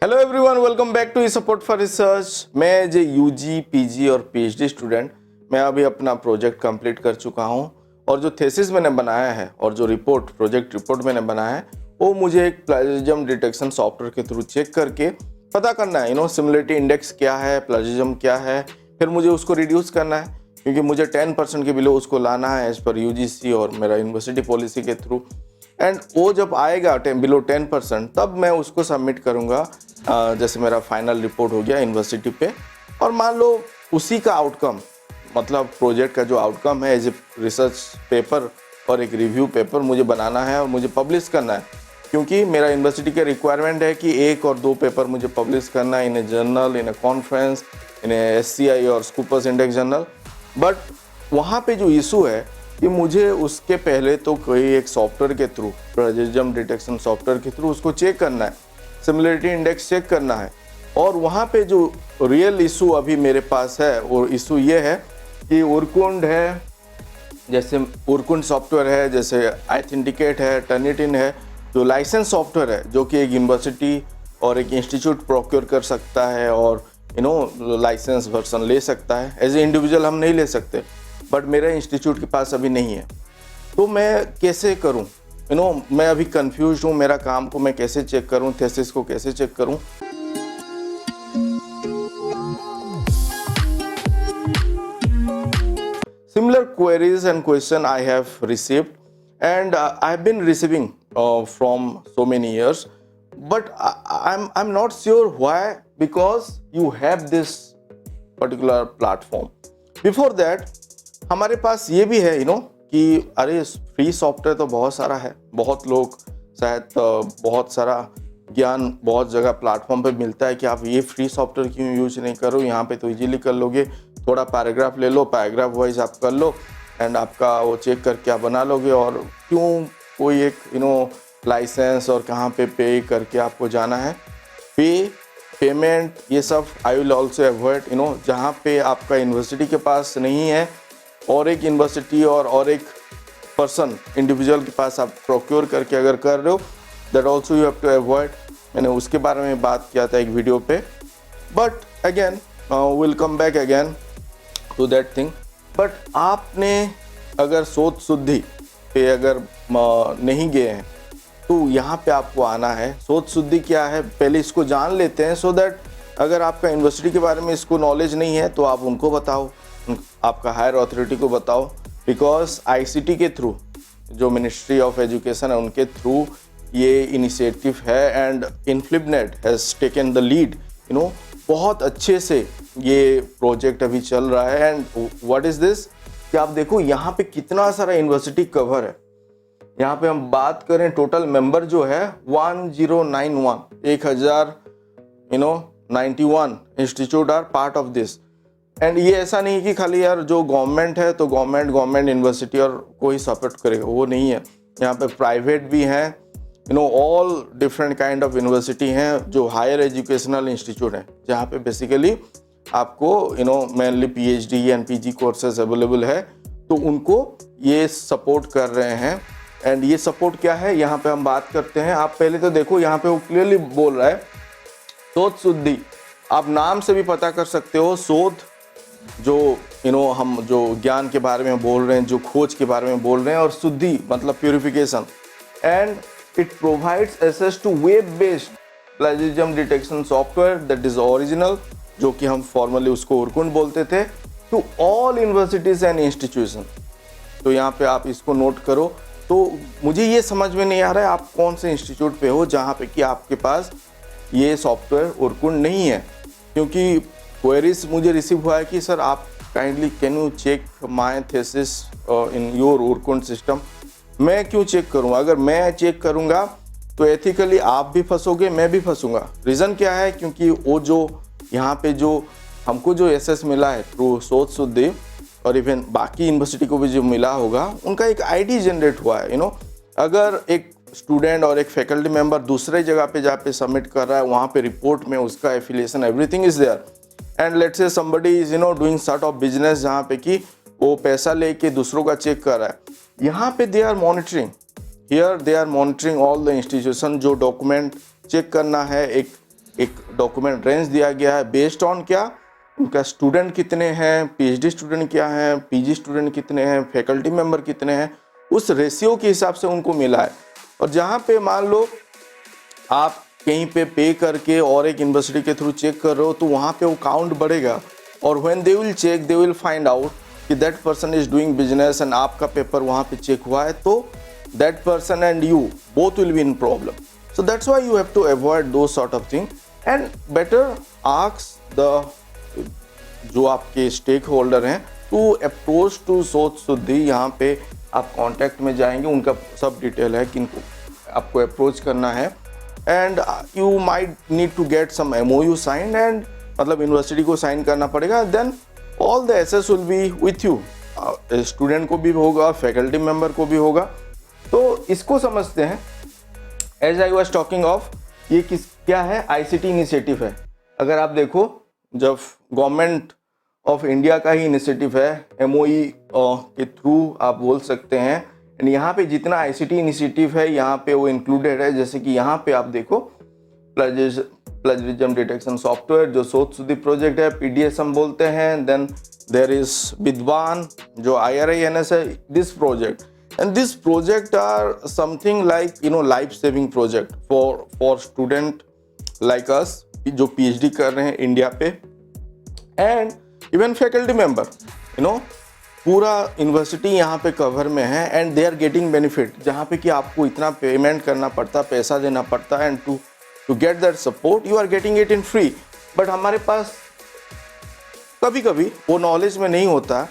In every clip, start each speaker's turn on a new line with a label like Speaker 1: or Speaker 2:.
Speaker 1: Hello everyone, welcome back to support for research. मैं as a UG, PG और PhD student मैं अभी अपना प्रोजेक्ट कंप्लीट कर चुका हूं और जो थेसिस मैंने बनाया है और जो प्रोजेक्ट रिपोर्ट मैंने बनाया है वो मुझे एक प्लेजिज्म डिटेक्शन सॉफ्टवेयर के थ्रू चेक करके पता करना है सिमिलरिटी इंडेक्स क्या है, प्लेजिज्म क्या है, फिर मुझे उसको रिड्यूस करना है क्योंकि मुझे 10% के बिलो उसको लाना है एज पर यूजीसी और मेरा यूनिवर्सिटी पॉलिसी के थ्रू। एंड वो जब आएगा बिलो 10% तब मैं उसको सबमिट करूँगा जैसे मेरा फाइनल रिपोर्ट हो गया यूनिवर्सिटी पे। और मान लो उसी का आउटकम मतलब प्रोजेक्ट का जो आउटकम है एज ए रिसर्च पेपर और एक रिव्यू पेपर मुझे बनाना है और मुझे पब्लिश करना है क्योंकि मेरा यूनिवर्सिटी का रिक्वायरमेंट है कि 1 और 2 पेपर मुझे पब्लिश करना है इन ए जर्नल, इन ए कॉन्फ्रेंस, इन ए SCI और स्कूपर्स इंडेक्स जर्नल। बट वहाँ पे जो इशू है कि मुझे उसके पहले तो कोई एक सॉफ्टवेयर के थ्रू, प्लेजिज्म डिटेक्शन सॉफ्टवेयर के थ्रू उसको चेक करना है, सिमिलरिटी इंडेक्स चेक करना है। और वहाँ पे जो रियल इशू अभी मेरे पास है वो इशू ये है कि उरकुंड है, जैसे उरकुंड सॉफ्टवेयर है, जैसे ऑथेंटिकेट है, टर्निटिन है, जो लाइसेंस सॉफ्टवेयर है जो कि एक यूनिवर्सिटी और एक इंस्टीट्यूट प्रोक्योर कर सकता है और लाइसेंस वर्जन ले सकता है। एज ए इंडिविजुअल हम नहीं ले सकते, बट मेरे इंस्टीट्यूट के पास अभी नहीं है, तो मैं कैसे करूं? मैं अभी कंफ्यूज हूं, मेरा काम को मैं कैसे चेक करूं, थेसिस को कैसे चेक करूं। Similar queries and question I have received and I have been receiving from so many years, but I'm not sure why, because you have this particular platform. Before that हमारे पास ये भी है कि अरे free software तो बहुत सारा है, बहुत लोग शायद बहुत सारा ज्ञान बहुत जगह प्लेटफॉर्म पे मिलता है कि आप ये फ्री सॉफ्टवेयर क्यों यूज नहीं करो, यहाँ पे तो इजीली कर लोगे, थोड़ा पैराग्राफ ले लो, पैराग्राफ वाइज आप कर लो एंड आपका वो चेक करके आप बना लोगे। और क्यों कोई एक लाइसेंस और कहाँ पे पे करके आपको जाना है, पेमेंट ये सब आई विल ऑल्सो अवॉइड। जहाँ पे आपका यूनिवर्सिटी के पास नहीं है और एक यूनिवर्सिटी और एक पर्सन इंडिविजुअल के पास आप प्रोक्योर करके अगर कर रहे हो, that also you have to avoid. मैंने उसके बारे में बात किया था एक वीडियो पे, but again will come back again to that thing. But आपने अगर सोच शुद्धि पे अगर नहीं गए हैं तो यहाँ पे आपको आना है। सोच शुद्धि क्या है पहले इसको जान लेते हैं, सो दैट अगर आपका यूनिवर्सिटी के बारे में इसको नॉलेज नहीं है तो आप उनको बताओ, आपका हायर अथॉरिटी को बताओ। बिकॉज ICT के थ्रू जो मिनिस्ट्री ऑफ एजुकेशन है उनके थ्रू ये इनिशिएटिव है and INFLIBNET has taken the lead. बहुत अच्छे से ये प्रोजेक्ट अभी चल रहा है। एंड व्हाट इज़ दिस कि आप देखो यहाँ पे कितना सारा यूनिवर्सिटी कवर है। यहाँ पे हम बात करें टोटल मेंबर जो है 1091 institute are part of this. And ये ऐसा नहीं कि खाली यार जो गवर्नमेंट है तो गवर्नमेंट यूनिवर्सिटी और को ही सपोर्ट करेगा, वो नहीं है। यहाँ पे प्राइवेट भी हैं, all different kind of university हैं जो हायर एजुकेशनल इंस्टीट्यूट हैं जहाँ पे बेसिकली आपको mainly PhD and PG courses available है, तो उनको ये सपोर्ट कर रहे हैं। एंड ये सपोर्ट क्या है यहाँ पे हम बात करते हैं। आप पहले तो देखो यहाँ पे वो क्लियरली बोल रहा है शोध शुद्धि, आप नाम से भी पता कर सकते हो। शोध जो हम जो ज्ञान के बारे में बोल रहे हैं, जो खोज के बारे में बोल रहे हैं, और शुद्धि मतलब purification. And it provides access to web based plagiarism detection software that is Ouriginal, जो कि हम फॉर्मली उसको उरकुंड बोलते थे, to all universities and institution. तो यहाँ पे आप इसको नोट करो। तो मुझे ये समझ में नहीं आ रहा है आप कौन से इंस्टीट्यूट पे हो जहाँ पे कि आपके पास ये सॉफ्टवेयर उरकुंड नहीं है, क्योंकि क्वेरीज मुझे रिसीव हुआ है कि सर आप kindly can you check my thesis in your Urkund system. मैं क्यों चेक करूँ? अगर मैं चेक करूँगा तो एथिकली आप भी फंसोगे, मैं भी फंसूंगा। रीज़न क्या है? क्योंकि वो जो यहाँ पे जो हमको जो SS मिला है थ्रू सोच शुद्धि और इवन बाकी यूनिवर्सिटी को भी जो मिला होगा, उनका एक ID जनरेट हुआ है। अगर एक स्टूडेंट और एक फैकल्टी मेंबर दूसरे जगह पे जा पे सबमिट कर रहा है, वहाँ पे रिपोर्ट में उसका affiliation everything is there, and let's say somebody is doing sort of business जहाँ पे कि वो पैसा लेके दूसरों का चेक कर रहा है, यहाँ पे they are monitoring all the institution. जो डॉक्यूमेंट चेक करना है एक एक डॉक्यूमेंट रेंज दिया गया है बेस्ड ऑन क्या, उनका स्टूडेंट कितने हैं, पीएचडी स्टूडेंट क्या हैं, पीजी स्टूडेंट कितने हैं, फैकल्टी मेंबर कितने हैं, उस रेशियो के हिसाब से उनको मिला है। और जहाँ पे मान लो आप कहीं पे करके और एक यूनिवर्सिटी के थ्रू चेक कर रहे हो तो वहाँ पे वो काउंट बढ़ेगा, और when they will check they will find out कि that person is doing business and आपका पेपर वहाँ पे चेक हुआ है, तो that person and you both will be in problem. So that's why you have to avoid those sort of thing and better ask the जो आपके stakeholder हैं to approach to Shodh Shuddhi. यहाँ पे आप कांटेक्ट में जाएंगे, उनका सब डिटेल है किनको आपको अप्रोच करना है, and you might need to get some MOU sign, and मतलब यूनिवर्सिटी को साइन करना पड़ेगा, then all the access will be with you. Student को भी होगा, फैकल्टी मेंबर को भी होगा। तो इसको समझते हैं, as I was talking of, ये क्या है, ICT इनिशिएटिव है। अगर आप देखो जब गवर्नमेंट ऑफ इंडिया का ही इनिशिएटिव है, MOE के थ्रू आप बोल सकते हैं, एंड यहाँ पे जितना ICT इनिशिएटिव है यहाँ पे वो इंक्लूडेड है। जैसे कि यहाँ पे आप देखो प्लेजरिज्म डिटेक्शन सॉफ्टवेयर जो सोच शुद्धि प्रोजेक्ट है, PDS हम बोलते हैं, देन देयर इज विद्वान जो IRINS है, this project, and this project are something like life saving project for student like us जो PhD कर रहे हैं इंडिया पे, and even faculty member, पूरा यूनिवर्सिटी यहाँ पे कवर में है, and they are getting benefit, जहाँ पे कि आपको इतना पेमेंट करना पड़ता, पैसा देना पड़ता, and to get that support you are getting it in free. But हमारे पास कभी कभी वो नॉलेज में नहीं होता।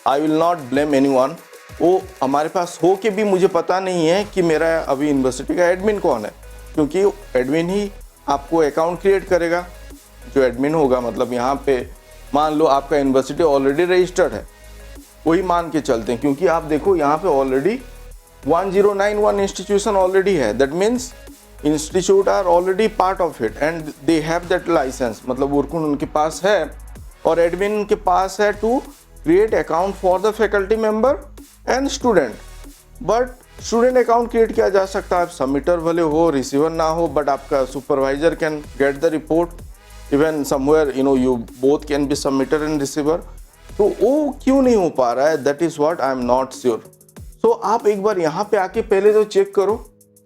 Speaker 1: I will not blame anyone, वो हमारे पास हो के भी मुझे पता नहीं है कि मेरा अभी यूनिवर्सिटी का एडमिन कौन है, क्योंकि एडमिन ही आपको अकाउंट क्रिएट करेगा। जो एडमिन होगा, मतलब यहाँ पे मान लो आपका यूनिवर्सिटी ऑलरेडी रजिस्टर्ड है, वही मान के चलते हैं, क्योंकि आप देखो यहाँ पे ऑलरेडी 1091 इंस्टीट्यूशन ऑलरेडी है, that means institute are already part of it and they have that licence, मतलब उर्कुन उनके पास है और एडमिन के पास है to create account for the faculty member and student. But student account create किया जा सकता है, आप सबमिटर भले हो, रिसीवर ना हो, बट आपका supervisor can get the report, even somewhere you both can be submitter and receiver. तो वो क्यों नहीं हो पा रहा है, that is what I am not sure. So आप एक बार यहाँ पे आके पहले तो चेक करो।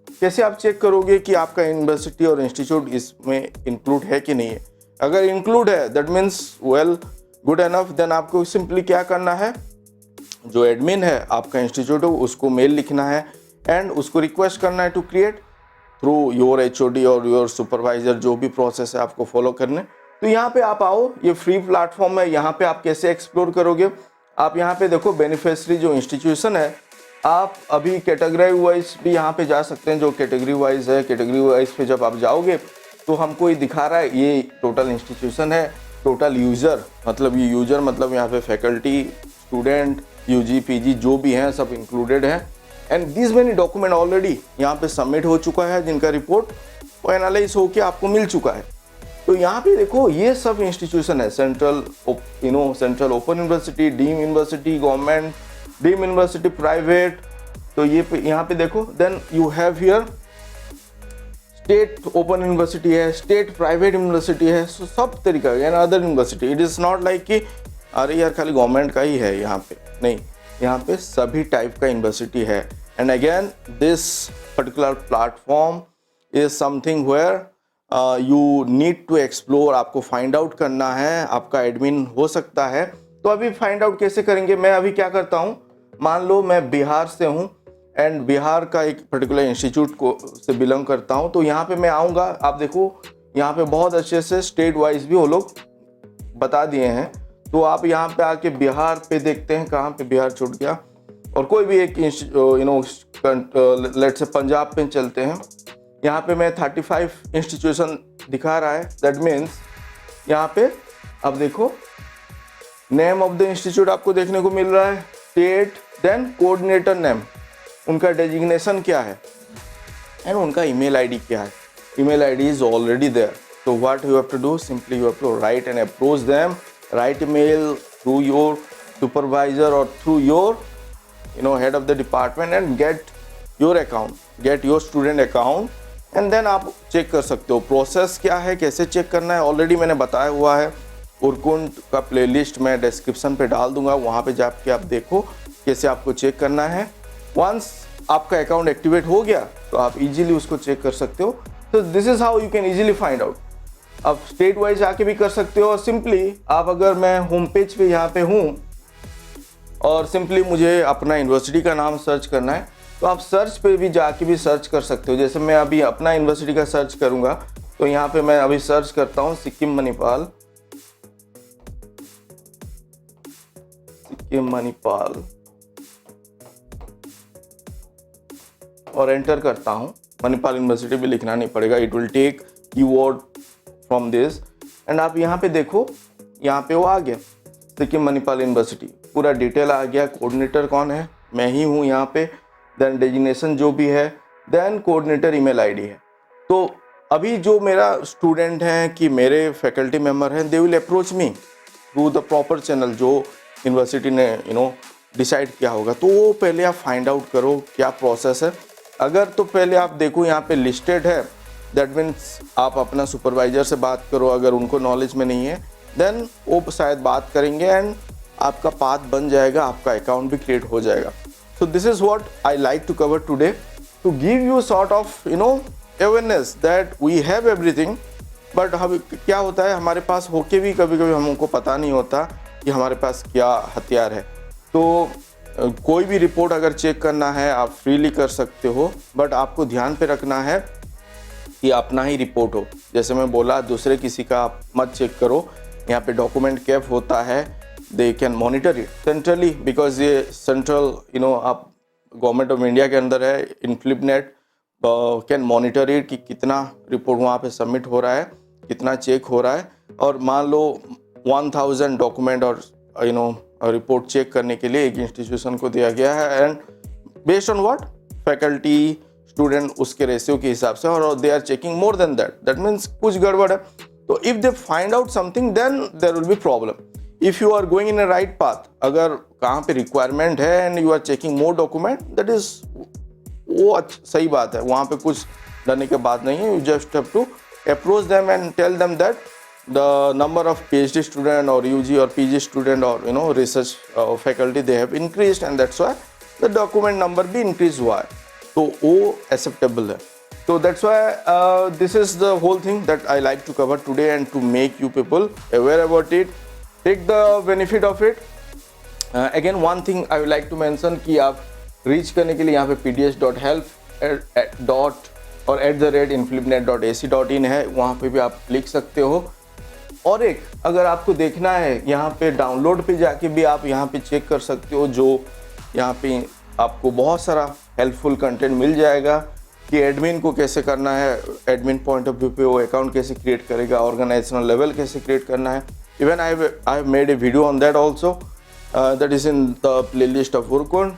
Speaker 1: कैसे आप चेक करोगे कि आपका यूनिवर्सिटी और इंस्टीट्यूट इसमें इंक्लूड है कि नहीं है? अगर इंक्लूड है that means well good enough, then आपको सिंपली क्या करना है, जो एडमिन है आपका इंस्टीट्यूट हो उसको मेल लिखना है एंड उसको रिक्वेस्ट करना है to create through your HOD और योर सुपरवाइजर, जो भी प्रोसेस है आपको फॉलो करने। तो यहाँ पे आप आओ, ये फ्री प्लेटफॉर्म है, यहाँ पे आप कैसे एक्सप्लोर करोगे। आप यहाँ पे देखो बेनिफिशियरी जो इंस्टीट्यूशन है, आप अभी कैटेगरी वाइज भी यहाँ पे जा सकते हैं, जो कैटेगरी वाइज है, कैटेगरी वाइज पे जब आप जाओगे तो हमको ये दिखा रहा है ये टोटल इंस्टीट्यूशन है, टोटल यूज़र, मतलब ये यूज़र मतलब यहाँ पे फैकल्टी, स्टूडेंट, UG PG जो भी हैं सब इंक्लूडेड हैं, and this many document already यहाँ पे सबमिट हो चुका है, जिनका रिपोर्ट वो एनालाइज होके आपको मिल चुका है। तो यहाँ पे देखो ये सब इंस्टीट्यूशन है, central central open university, deem university, government, deem university, private. तो ये यहाँ पे देखो, then you have here state open university है, स्टेट प्राइवेट यूनिवर्सिटी है, सो सब तरीका है, other university. It is not like कि अरे यार खाली गवर्नमेंट का ही है, यहाँ पे नहीं, यहाँ पे सभी टाइप का यूनिवर्सिटी है। And again this particular platform is something where you need to explore, आपको फाइंड आउट करना है, आपका एडमिन हो सकता है। तो अभी फाइंड आउट कैसे करेंगे, मैं अभी क्या करता हूँ, मान लो मैं बिहार से हूँ एंड बिहार का एक पर्टिकुलर इंस्टीट्यूट को से बिलोंग करता हूँ, तो यहाँ पे मैं आऊँगा, आप देखो यहाँ पे बहुत अच्छे से स्टेट वाइज भी वो लोग बता दिए हैं। तो आप यहाँ पे आके बिहार पे देखते हैं, कहाँ पे बिहार छूट गया, और कोई भी एक लेट्स से पंजाब पे चलते हैं। यहाँ पे मैं 35 इंस्टीट्यूशन दिखा रहा है, दैट मीन्स यहाँ पे अब देखो नेम ऑफ द इंस्टीट्यूट आपको देखने को मिल रहा है, स्टेट, देन कोऑर्डिनेटर नेम, उनका डेजिग्नेशन क्या है एंड उनका ईमेल आईडी क्या है। Email ID is already there, तो what you have to do, simply you have to write and approach them, write email through your supervisor or through your head of the department and get your account, get your student account and then आप check कर सकते हो। Process क्या है, कैसे check करना है, already मैंने बताया हुआ है। उरकुंड का प्लेलिस्ट मैं डिस्क्रिप्शन पे डाल दूंगा, वहाँ पे जाके आप देखो कैसे आपको चेक करना है। वंस आपका अकाउंट एक्टिवेट हो गया तो आप इजीली उसको चेक कर सकते हो। तो this is how you can easily find out. आप स्टेट वाइज आके भी कर सकते हो, और सिंपली आप, अगर मैं होम पेज पे यहाँ पे हूँ और सिंपली मुझे अपना यूनिवर्सिटी का नाम सर्च करना है, तो आप सर्च पे भी जाके भी सर्च कर सकते हो। जैसे मैं अभी अपना यूनिवर्सिटी का सर्च करूँगा, तो यहाँ पे मैं अभी सर्च करता हूँ सिक्किम मणिपाल, सिक्किम मणिपाल, और एंटर करता हूँ। मणिपाल यूनिवर्सिटी भी लिखना नहीं पड़ेगा, it will take keyword from this, and आप यहाँ पे देखो, यहाँ पे वो आ गया सिक्किम मणिपाल यूनिवर्सिटी, पूरा डिटेल आ गया। कोऑर्डिनेटर कौन है, मैं ही हूँ यहाँ पे। देन डेजिग्नेशन जो भी है, देन कोऑर्डिनेटर ईमेल आईडी है। तो अभी जो मेरा स्टूडेंट हैं कि मेरे फैकल्टी मेंबर हैं, they will approach me through the proper channel जो यूनिवर्सिटी ने डिसाइड किया होगा। तो वो पहले आप फाइंड आउट करो क्या प्रोसेस है। अगर तो पहले आप देखो यहाँ पे लिस्टेड है, दैट मीन्स आप अपना सुपरवाइजर से बात करो। अगर उनको नॉलेज में नहीं है, देन वो शायद बात करेंगे एंड आपका पाथ बन जाएगा, आपका अकाउंट भी क्रिएट हो जाएगा। So this is what I like to cover today, to give you sort of awareness that we have everything. But hmm, क्या होता है, हमारे पास होके भी कभी कभी हमको पता नहीं होता कि हमारे पास क्या हथियार है। तो कोई भी रिपोर्ट अगर चेक करना है आप फ्रीली कर सकते हो, बट आपको ध्यान पे रखना है कि अपना ही रिपोर्ट हो। जैसे मैं बोला, दूसरे किसी का आप मत चेक करो। यहाँ पे डॉक्यूमेंट कैप होता है, they can monitor it centrally, because ये सेंट्रल आप गवर्नमेंट ऑफ इंडिया के अंदर है। इनफ्लिपनेट कैन मॉनिटर इट कि कितना रिपोर्ट वहाँ पे सबमिट हो रहा है, कितना चेक हो रहा है। और मान लो 1000 डॉक्यूमेंट और रिपोर्ट चेक करने के लिए एक इंस्टीट्यूशन को दिया गया है, and based on what, faculty student उसके रेशियो के हिसाब से, और they are checking more than that means कुछ गड़बड़ है। तो if they find out something, then there will be problem. If you are going in a right path, अगर कहाँ पे रिक्वायरमेंट है and you are checking more document, that is वो सही बात है, वहाँ पे कुछ डरने की बात नहीं है। You just have to approach them and tell them that the number of PhD student or UG or PG student or research faculty they have increased, and that's why the document number भी increase हुआ है, तो वो acceptable है। So that's why this is the whole thing that I like to cover today and to make you people aware about it, take the benefit of it. Again one thing I would like to mention कि आप reach करने के लिए यहाँ पे pds.help और @inflipnet.ac.in है, वहाँ पे भी आप लिख सकते हो। और एक, अगर आपको देखना है यहाँ पे डाउनलोड पे जाके भी आप यहाँ पे चेक कर सकते हो, जो यहाँ पे आपको बहुत सारा हेल्पफुल कंटेंट मिल जाएगा कि एडमिन को कैसे करना है, एडमिन पॉइंट ऑफ व्यू पे वो अकाउंट कैसे क्रिएट करेगा, ऑर्गेनाइजेशनल लेवल कैसे क्रिएट करना है। Even I have made a video on that also, that is in the playlist of Urkund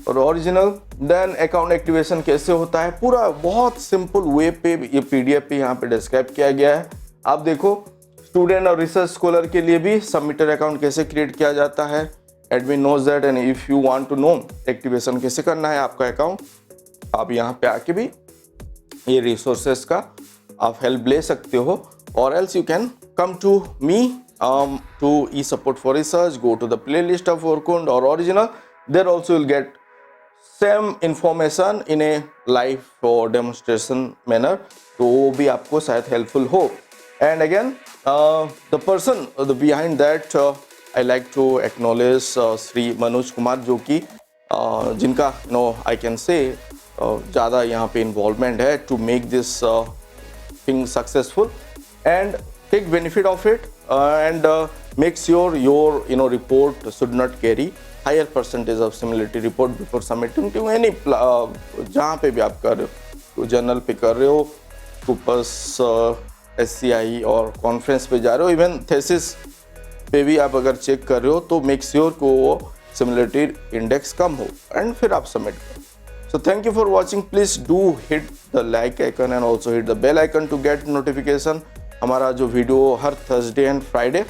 Speaker 1: और ओरिजिनल। देन अकाउंट एक्टिवेशन कैसे होता है, पूरा बहुत सिंपल वे पे ये PDF पे यहाँ पे डिस्क्राइब किया गया है। आप देखो, स्टूडेंट और रिसर्च स्कॉलर के लिए भी सबमिटर अकाउंट कैसे क्रिएट किया जाता है, admin knows that, and if you want to know activation कैसे करना है आपका अकाउंट, आप यहाँ पे आके भी ये रिसोर्सेस का आप हेल्प ले सकते हो। और else you can come to me to eSupport for Research, go to the playlist of Urkund or original, there also you'll get same information in a live or demonstration manner, तो वो भी आपको शायद helpful हो। And again, the person behind that, I like to acknowledge Sri Manoj Kumar, जो कि जिनका I can say ज़्यादा यहाँ पे involvement है to make this thing successful, and take benefit of it, and make sure your report should not carry higher percentage of similarity report before submitting to any जहाँ पे भी आप कर रहे हो, जर्नल पे कर रहे हो, स्कूपस, SCI और कॉन्फ्रेंस पे जा रहे हो, इवन थेसिस पे भी आप अगर चेक कर रहे हो, तो मेक श्योर को वो सिमिलरिटी इंडेक्स कम हो एंड फिर आप सबमिट करो। So thank you for watching, please do hit the like icon and also hit the bell icon to get notification. हमारा जो वीडियो हर Thursday and Friday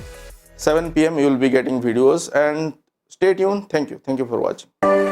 Speaker 1: 7 PM you will be getting videos, and stay tune. Thank you for watching.